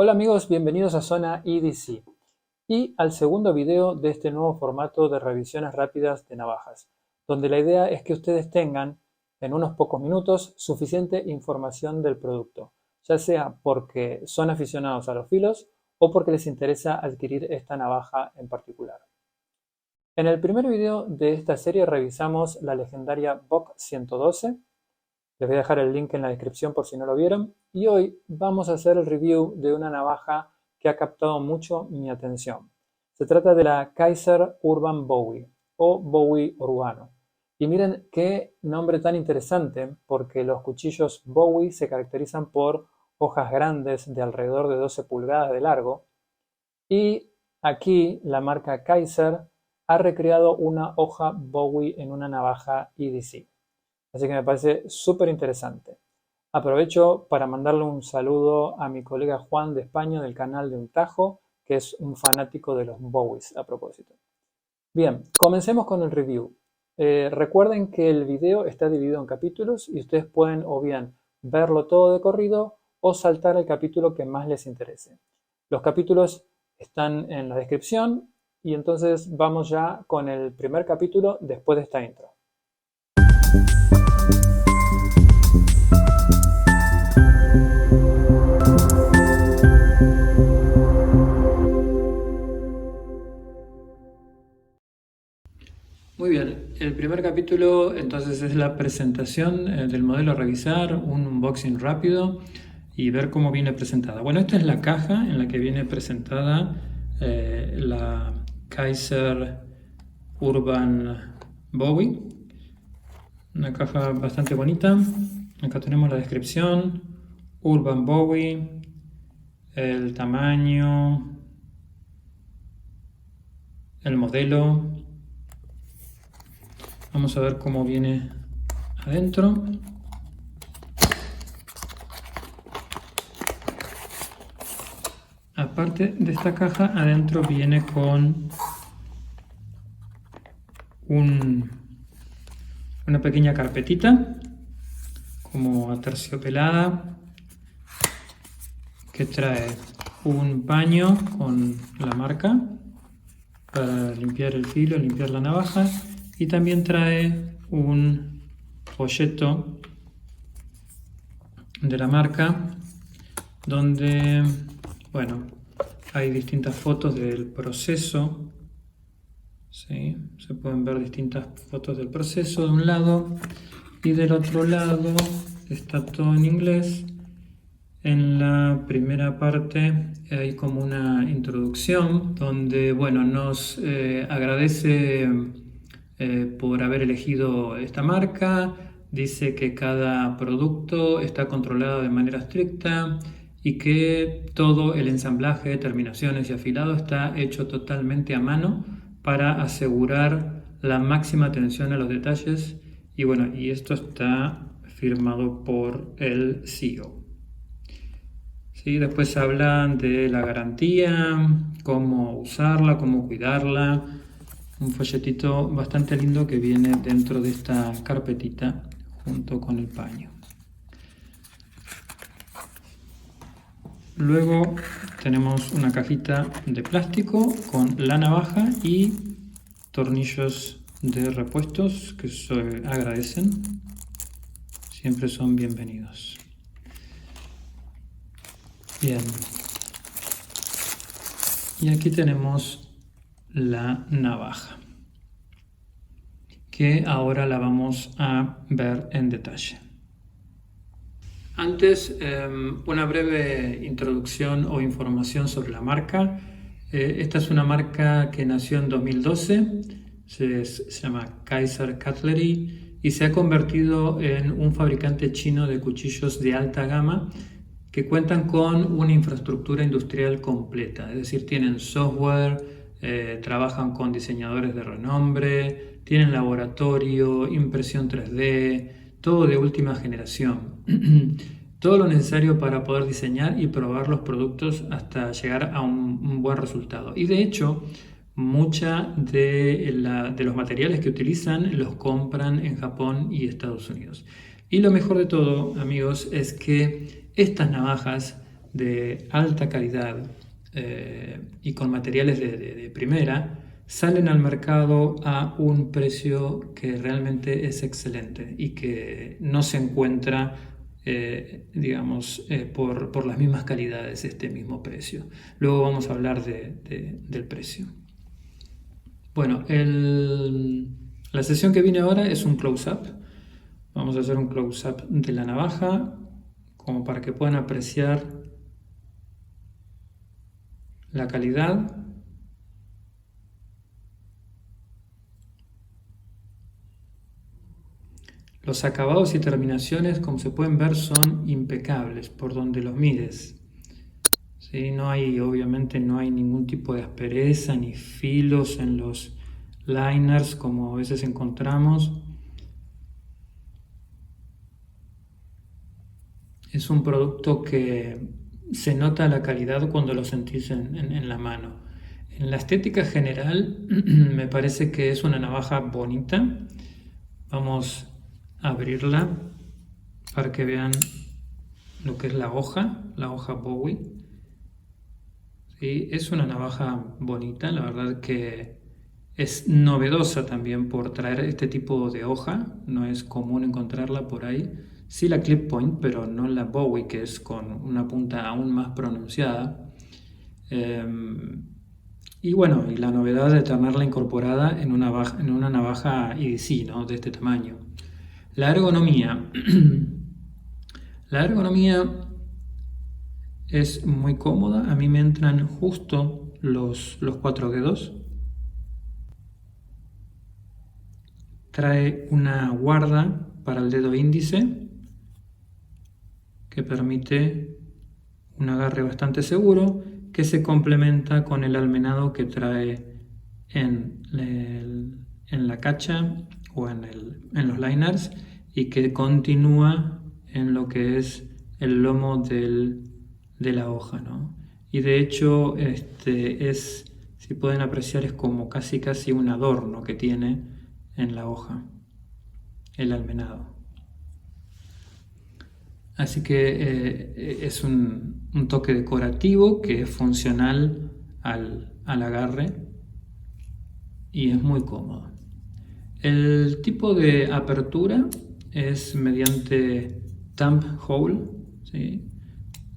Hola amigos, bienvenidos a Zona EDC y al segundo video de este nuevo formato de revisiones rápidas de navajas, donde la idea es que ustedes tengan en unos pocos minutos suficiente información del producto, ya sea porque son aficionados a los filos o porque les interesa adquirir esta navaja en particular. En el primer video de esta serie revisamos la legendaria BOK 112. Les voy a dejar el link en la descripción por si no lo vieron. Y hoy vamos a hacer el review de una navaja que ha captado mucho mi atención. Se trata de la Kaiser Urban Bowie o Bowie urbano. Y miren qué nombre tan interesante, porque los cuchillos Bowie se caracterizan por hojas grandes de alrededor de 12 pulgadas de largo. Y aquí la marca Kaiser ha recreado una hoja Bowie en una navaja EDC. Así que me parece súper interesante. Aprovecho para mandarle un saludo a mi colega Juan de España del canal de Un Tajo, que es un fanático de los Bowies a propósito. Bien, comencemos con el review. Recuerden que el video está dividido en capítulos y ustedes pueden o bien verlo todo de corrido o saltar el capítulo que más les interese. Los capítulos están en la descripción y entonces vamos ya con el primer capítulo después de esta intro. Muy bien, el primer capítulo entonces es la presentación del modelo a revisar, un unboxing rápido y ver cómo viene presentada. Bueno, esta es la caja en la que viene presentada la Kaiser Urban Bowie. Una caja bastante bonita. Acá tenemos la descripción, Urban Bowie, el tamaño, el modelo. Vamos a ver cómo viene adentro. Aparte de esta caja, adentro viene con una pequeña carpetita como aterciopelada que trae un paño con la marca para limpiar el filo, limpiar la navaja, y también trae un folleto de la marca donde, bueno, hay distintas fotos del proceso. ¿Sí? Se pueden ver distintas fotos del proceso de un lado y del otro lado está todo en inglés. En la primera parte hay como una introducción donde, bueno, nos agradece por haber elegido esta marca. Dice que cada producto está controlado de manera estricta y que todo el ensamblaje, terminaciones y afilado está hecho totalmente a mano para asegurar la máxima atención a los detalles. Y bueno, y esto está firmado por el CEO. ¿Sí? Después hablan de la garantía, cómo usarla, cómo cuidarla. Un folletito bastante lindo que viene dentro de esta carpetita junto con el paño. Luego tenemos una cajita de plástico con la navaja y tornillos de repuestos que se agradecen. Siempre son bienvenidos. Bien. Y aquí tenemos la navaja, que ahora la vamos a ver en detalle. Antes, una breve introducción o información sobre la marca. Esta es una marca que nació en 2012, se llama Kaiser Cutlery y se ha convertido en un fabricante chino de cuchillos de alta gama que cuentan con una infraestructura industrial completa, es decir, tienen software, trabajan con diseñadores de renombre, tienen laboratorio, impresión 3D, todo de última generación. Todo lo necesario para poder diseñar y probar los productos hasta llegar a un buen resultado. Y de hecho, mucha de los materiales que utilizan los compran en Japón y Estados Unidos. Y lo mejor de todo, amigos, es que estas navajas de alta calidad y con materiales de primera, salen al mercado a un precio que realmente es excelente y que no se encuentra, por las mismas calidades este mismo precio. Luego vamos a hablar del precio. Bueno, la sesión que viene ahora es un close-up. Vamos a hacer un close-up de la navaja, como para que puedan apreciar la calidad. Los acabados y terminaciones, como se pueden ver, son impecables por donde los mires. ¿Sí? Obviamente no hay ningún tipo de aspereza ni filos en los liners como a veces encontramos. Es un producto que se nota la calidad cuando lo sentís en la mano. En la estética general me parece que es una navaja bonita. Vamos a abrirla para que vean lo que es la hoja Bowie. ¿Sí? Es una navaja bonita, la verdad que es novedosa también por traer este tipo de hoja, no es común encontrarla por ahí. Sí la clip point, pero no la Bowie, que es con una punta aún más pronunciada. Y bueno, y la novedad de tenerla incorporada en una navaja EDC, ¿no? De este tamaño. La ergonomía. La ergonomía es muy cómoda. A mí me entran justo los 4 dedos. Trae una guarda para el dedo índice que permite un agarre bastante seguro, que se complementa con el almenado que trae en la cacha o en los liners y que continúa en lo que es el lomo de la hoja, ¿no? Y de hecho si pueden apreciar, es como casi un adorno que tiene en la hoja el almenado. Así que es un toque decorativo que es funcional al agarre y es muy cómodo. El tipo de apertura es mediante thumb hole, ¿sí?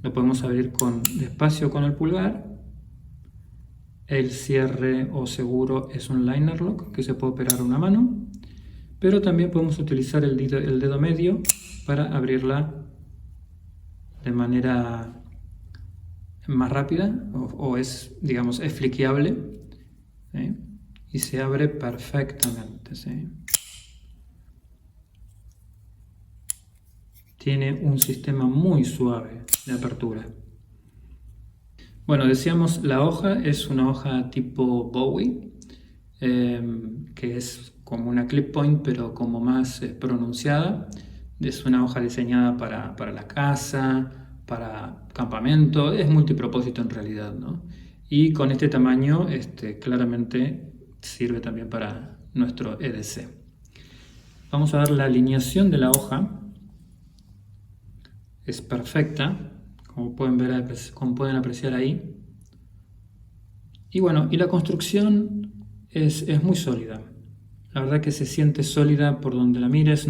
Lo podemos abrir despacio con el pulgar. El cierre o seguro es un liner lock que se puede operar a una mano, pero también podemos utilizar el dedo medio para abrirla de manera más rápida o es fliqueable, ¿sí? Y se abre perfectamente, ¿sí? Tiene un sistema muy suave de apertura. Bueno, decíamos, la hoja es una hoja tipo Bowie, que es como una clip point, pero como más pronunciada. Es una hoja diseñada para la casa, para campamento, es multipropósito en realidad, ¿no? Y con este tamaño, claramente sirve también para nuestro EDC. Vamos a ver la alineación de la hoja. Es perfecta, como pueden apreciar ahí. Y bueno, y la construcción es muy sólida. La verdad que se siente sólida por donde la mires,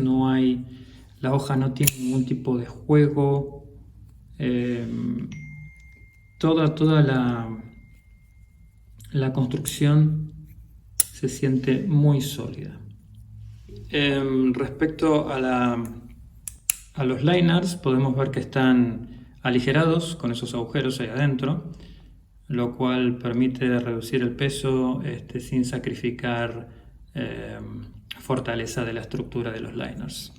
la hoja no tiene ningún tipo de juego. Toda la construcción se siente muy sólida. Respecto a los liners, podemos ver que están aligerados con esos agujeros ahí adentro, lo cual permite reducir el peso sin sacrificar fortaleza de la estructura de los liners.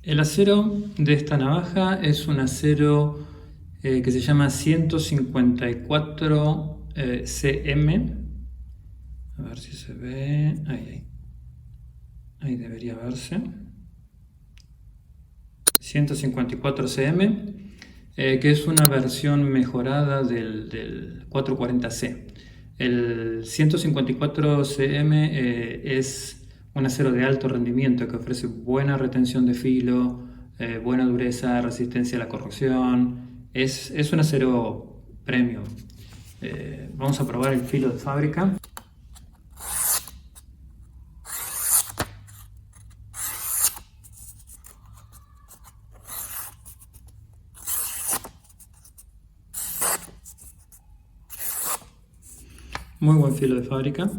El acero de esta navaja es un acero que se llama 154 cm. A ver si se ve. Ahí debería verse. 154 cm, que es una versión mejorada del 440C. El 154 cm es un acero de alto rendimiento que ofrece buena retención de filo, buena dureza, resistencia a la corrosión. Es un acero premium. Vamos a probar el filo de fábrica. Muy buen filo de fábrica.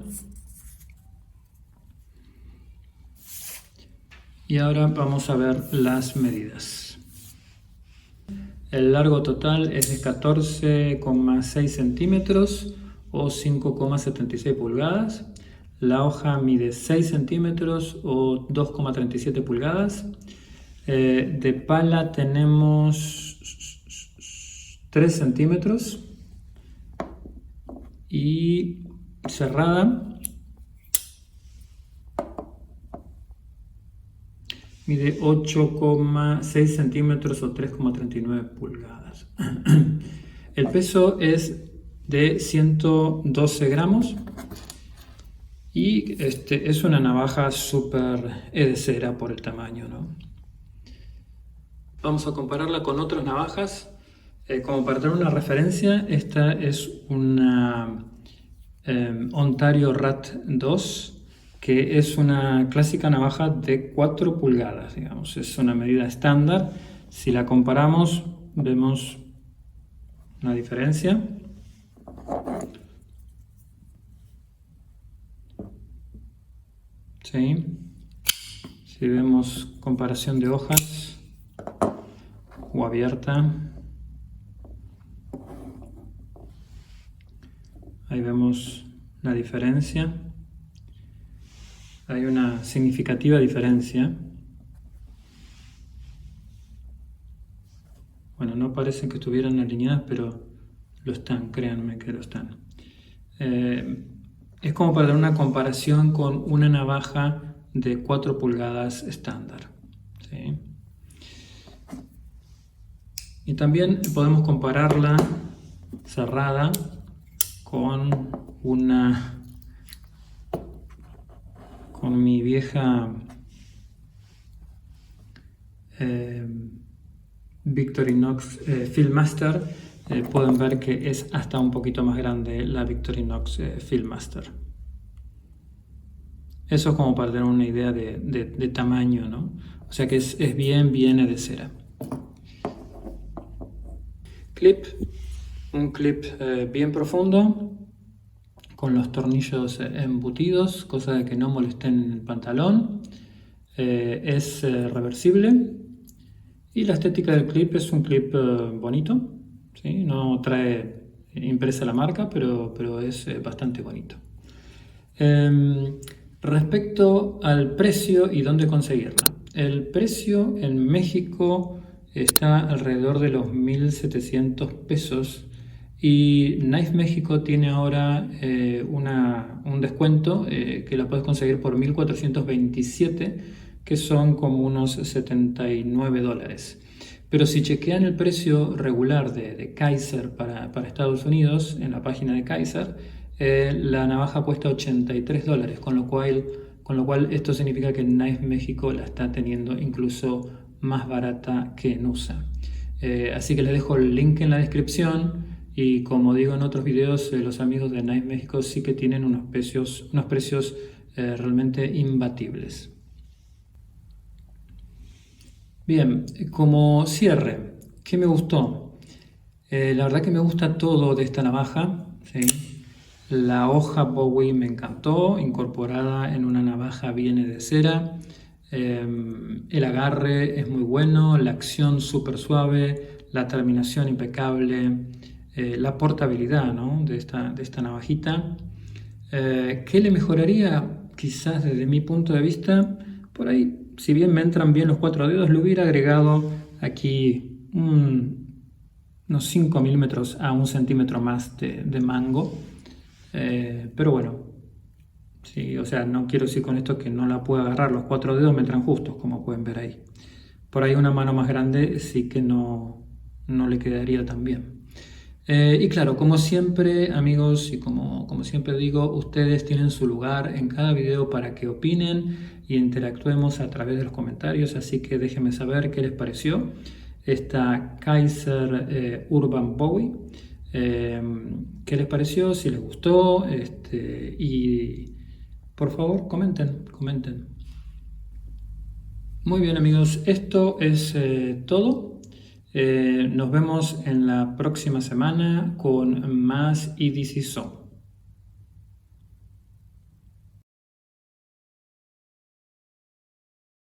Y ahora vamos a ver las medidas. El largo total es de 14,6 centímetros o 5,76 pulgadas. La hoja mide 6 centímetros o 2,37 pulgadas. De pala tenemos 3 centímetros. Y cerrada mide 8,6 centímetros o 3,39 pulgadas. El peso es de 112 gramos y es una navaja súper de cera por el tamaño, ¿no? Vamos a compararla con otras navajas. Como para tener una referencia, esta es una Ontario Rat 2, que es una clásica navaja de 4 pulgadas, digamos. Es una medida estándar. Si la comparamos, vemos una diferencia. ¿Sí? Si vemos comparación de hojas o abierta, ahí vemos la diferencia. Hay una significativa diferencia. Bueno, no parecen que estuvieran alineadas, pero lo están, créanme que lo están. Es como para dar una comparación con una navaja de 4 pulgadas estándar. ¿Sí? Y también podemos compararla cerrada con mi vieja Victorinox Fieldmaster. Pueden ver que es hasta un poquito más grande la Victorinox Fieldmaster. Eso es como para tener una idea de tamaño, ¿no? O sea que es bien de cera. Clip, un clip bien profundo, con los tornillos embutidos, cosa de que no molesten en el pantalón. Es reversible y la estética del clip es un clip bonito, ¿sí? No trae impresa la marca, pero es bastante bonito. Respecto al precio y dónde conseguirla. El precio en México está alrededor de los 1.700 pesos. Y Knife México tiene ahora un descuento que la puedes conseguir por 1.427, que son como unos 79 dólares. Pero si chequean el precio regular de Kaiser para Estados Unidos, en la página de Kaiser, la navaja cuesta 83 dólares, con lo cual esto significa que Knife México la está teniendo incluso más barata que en USA. Así que les dejo el link en la descripción. Y como digo en otros videos, los amigos de Knife México sí que tienen unos precios realmente imbatibles. Bien, como cierre, ¿qué me gustó? La verdad que me gusta todo de esta navaja, ¿sí? La hoja Bowie me encantó, incorporada en una navaja viene de cera. El agarre es muy bueno, la acción súper suave, la terminación impecable. La portabilidad, ¿no? de esta navajita. ¿Qué le mejoraría? Quizás desde mi punto de vista, por ahí, si bien me entran bien los 4 dedos, le hubiera agregado aquí unos 5 milímetros a 1 centímetro más de mango. Pero bueno, sí, o sea, no quiero decir con esto que no la pueda agarrar. Los 4 dedos me entran justos, como pueden ver ahí. Por ahí una mano más grande sí que no le quedaría tan bien. Y claro, como siempre, amigos, y como siempre digo, ustedes tienen su lugar en cada video para que opinen y interactuemos a través de los comentarios, así que déjenme saber qué les pareció esta Kaiser Urban Bowie. ¿Qué les pareció? Si les gustó, y por favor comenten, comenten. Muy bien amigos, esto es todo. Nos vemos en la próxima semana con más EDC Zone.